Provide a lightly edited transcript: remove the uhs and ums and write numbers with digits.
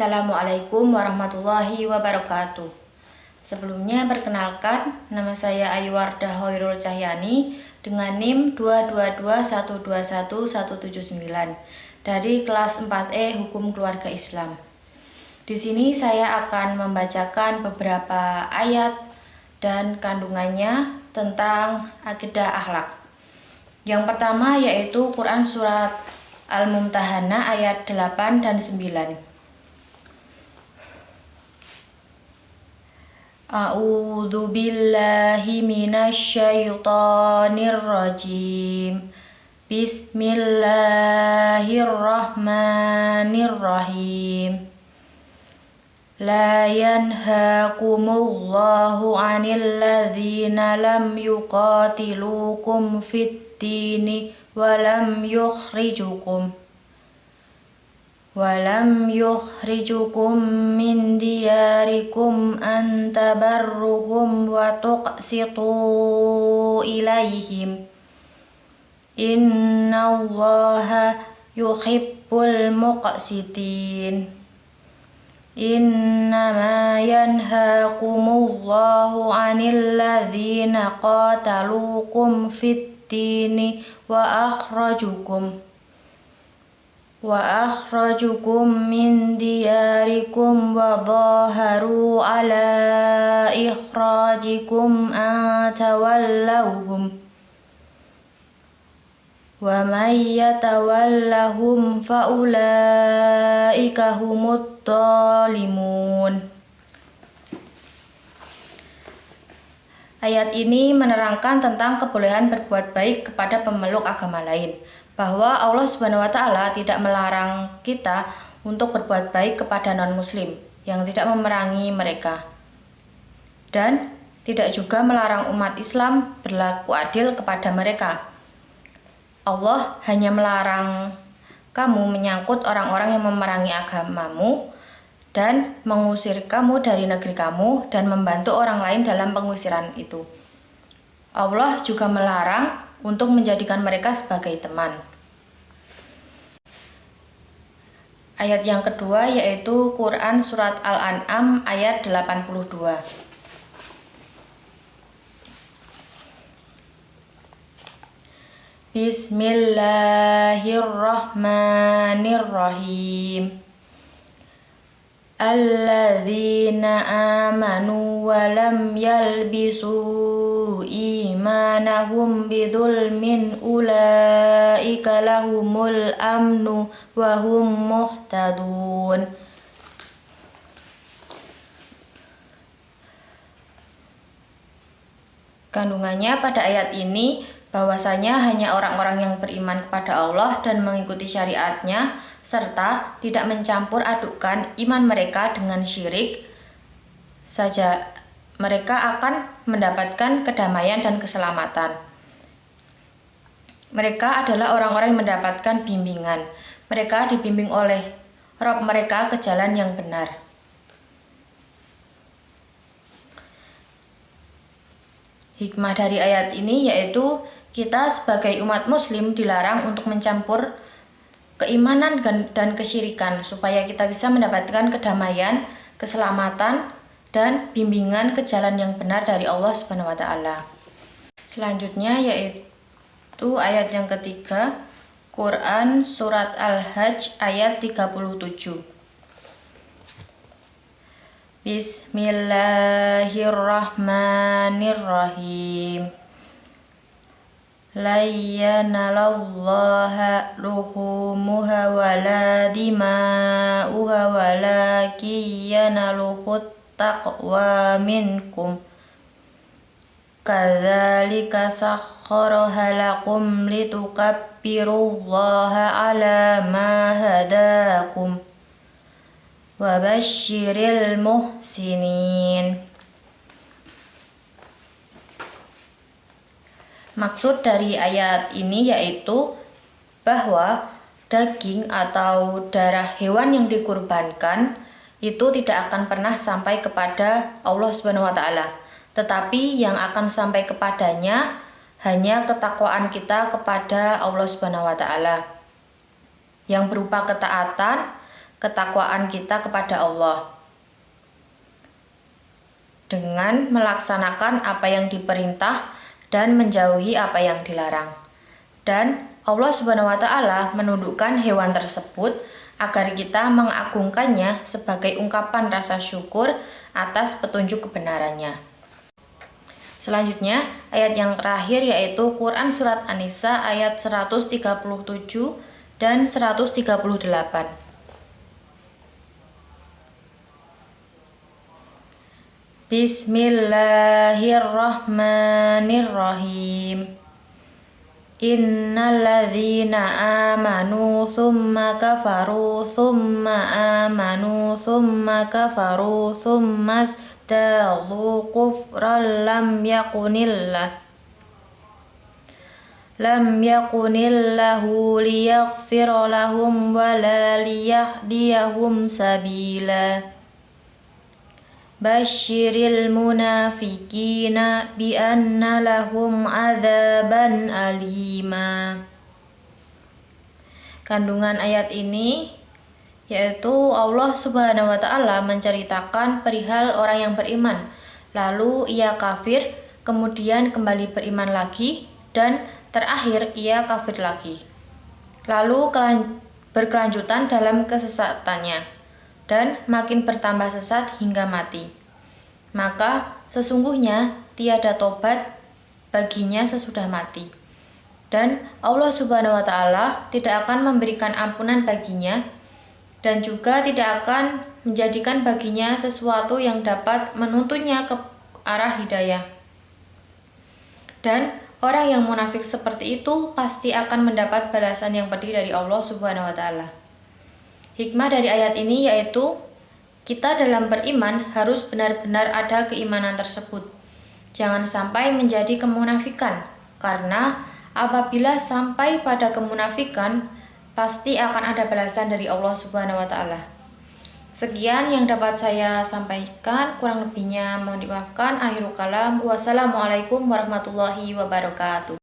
Assalamualaikum warahmatullahi wabarakatuh. Sebelumnya perkenalkan, nama saya Ayuwardah Hoirul Cahyani dengan NIM 222121179 dari kelas 4E Hukum Keluarga Islam. Di sini saya akan membacakan beberapa ayat dan kandungannya tentang akidah akhlak. Yang pertama yaitu Quran Surat Al-Mumtahanah ayat 8 dan 9. A'udzu billahi minasyaitonir rajim. Bismillahirrahmanirrahim. La yanhaakumullahu 'anil ladzina lam yuqatilukum fid dini wa lam yukhrijukum min diyarikum an tabarruhum wa tuqsitu ilaihim innallaha yuhibbul muqsitin. Innama yanhaakumullahu 'anil ladzina qataluukum fid dini wa akhrajukum min diyarikum wa dhaharu ala ikhrajikum an tawallawhum wa man yatawallahum fa ulaika humud dhalimun. Ayat ini menerangkan tentang kebolehan berbuat baik kepada pemeluk agama lain, bahwa Allah Subhanahu wa Ta'ala tidak melarang kita untuk berbuat baik kepada non-muslim yang tidak memerangi mereka, dan tidak juga melarang umat Islam berlaku adil kepada mereka. Allah hanya melarang kamu menyangkut orang-orang yang memerangi agamamu dan mengusir kamu dari negeri kamu dan membantu orang lain dalam pengusiran itu. Allah juga melarang untuk menjadikan mereka sebagai teman. Ayat yang kedua yaitu Quran Surat Al-An'am ayat 82. Bismillahirrahmanirrahim. Alladzina amanu wa lam yalbisu imanahum bidzulmin ulaika lahumul amnu wa hum muhtadun. Kandungannya pada ayat ini bahwasanya hanya orang-orang yang beriman kepada Allah dan mengikuti syariatnya serta tidak mencampur adukkan iman mereka dengan syirik saja mereka akan mendapatkan kedamaian dan keselamatan. Mereka adalah orang-orang yang mendapatkan bimbingan. Mereka dibimbing oleh Rabb mereka ke jalan yang benar. Hikmah dari ayat ini yaitu kita sebagai umat muslim dilarang untuk mencampur keimanan dan kesyirikan supaya kita bisa mendapatkan kedamaian, keselamatan, dan bimbingan ke jalan yang benar dari Allah Subhanahu wa Ta'ala. Selanjutnya yaitu ayat yang ketiga, Quran Surat Al-Hajj ayat 37. Bismillahirrahmanirrahim. La yanalallaha luhumuha wala dima'uha walakin yanaluhut taqwa minkum. Kadzalika sakhkharaha lakum litukabbirullaha ala ma hadakum wa basyiril muhsinin. Maksud dari ayat ini yaitu bahwa daging atau darah hewan yang dikurbankan itu tidak akan pernah sampai kepada Allah Subhanahu wa Ta'ala, tetapi yang akan sampai kepadanya hanya ketakwaan kita kepada Allah Subhanahu wa Ta'ala yang berupa ketaatan ketakwaan kita kepada Allah dengan melaksanakan apa yang diperintah dan menjauhi apa yang dilarang. Dan Allah Subhanahu wa Ta'ala menundukkan hewan tersebut agar kita mengagungkannya sebagai ungkapan rasa syukur atas petunjuk kebenarannya. Selanjutnya, ayat yang terakhir yaitu Quran Surat An-Nisa ayat 137 dan 138. Bismillahirrahmanirrahim. Innalladzina amanu thumma kafaru thumma amanu thumma kafaru thumma istaghu kufran lam yakunillahu liyaghfira lahum wa la liyahdiyahum sabila. Basyiril munafikina bi anna lahum adzaban alima. Kandungan ayat ini yaitu Allah Subhanahu wa Ta'ala menceritakan perihal orang yang beriman, lalu ia kafir, kemudian kembali beriman lagi, dan terakhir ia kafir lagi, lalu berkelanjutan dalam kesesatannya dan makin bertambah sesat hingga mati. Maka sesungguhnya tiada tobat baginya sesudah mati. Dan Allah Subhanahu wa Ta'ala tidak akan memberikan ampunan baginya dan juga tidak akan menjadikan baginya sesuatu yang dapat menuntunnya ke arah hidayah. Dan orang yang munafik seperti itu pasti akan mendapat balasan yang pedih dari Allah Subhanahu wa Ta'ala. Hikmah dari ayat ini yaitu kita dalam beriman harus benar-benar ada keimanan tersebut. Jangan sampai menjadi kemunafikan, karena apabila sampai pada kemunafikan, pasti akan ada balasan dari Allah Subhanahu wa Ta'ala. Sekian yang dapat saya sampaikan, kurang lebihnya mohon dimaafkan. Akhirul kalam. Wassalamualaikum warahmatullahi wabarakatuh.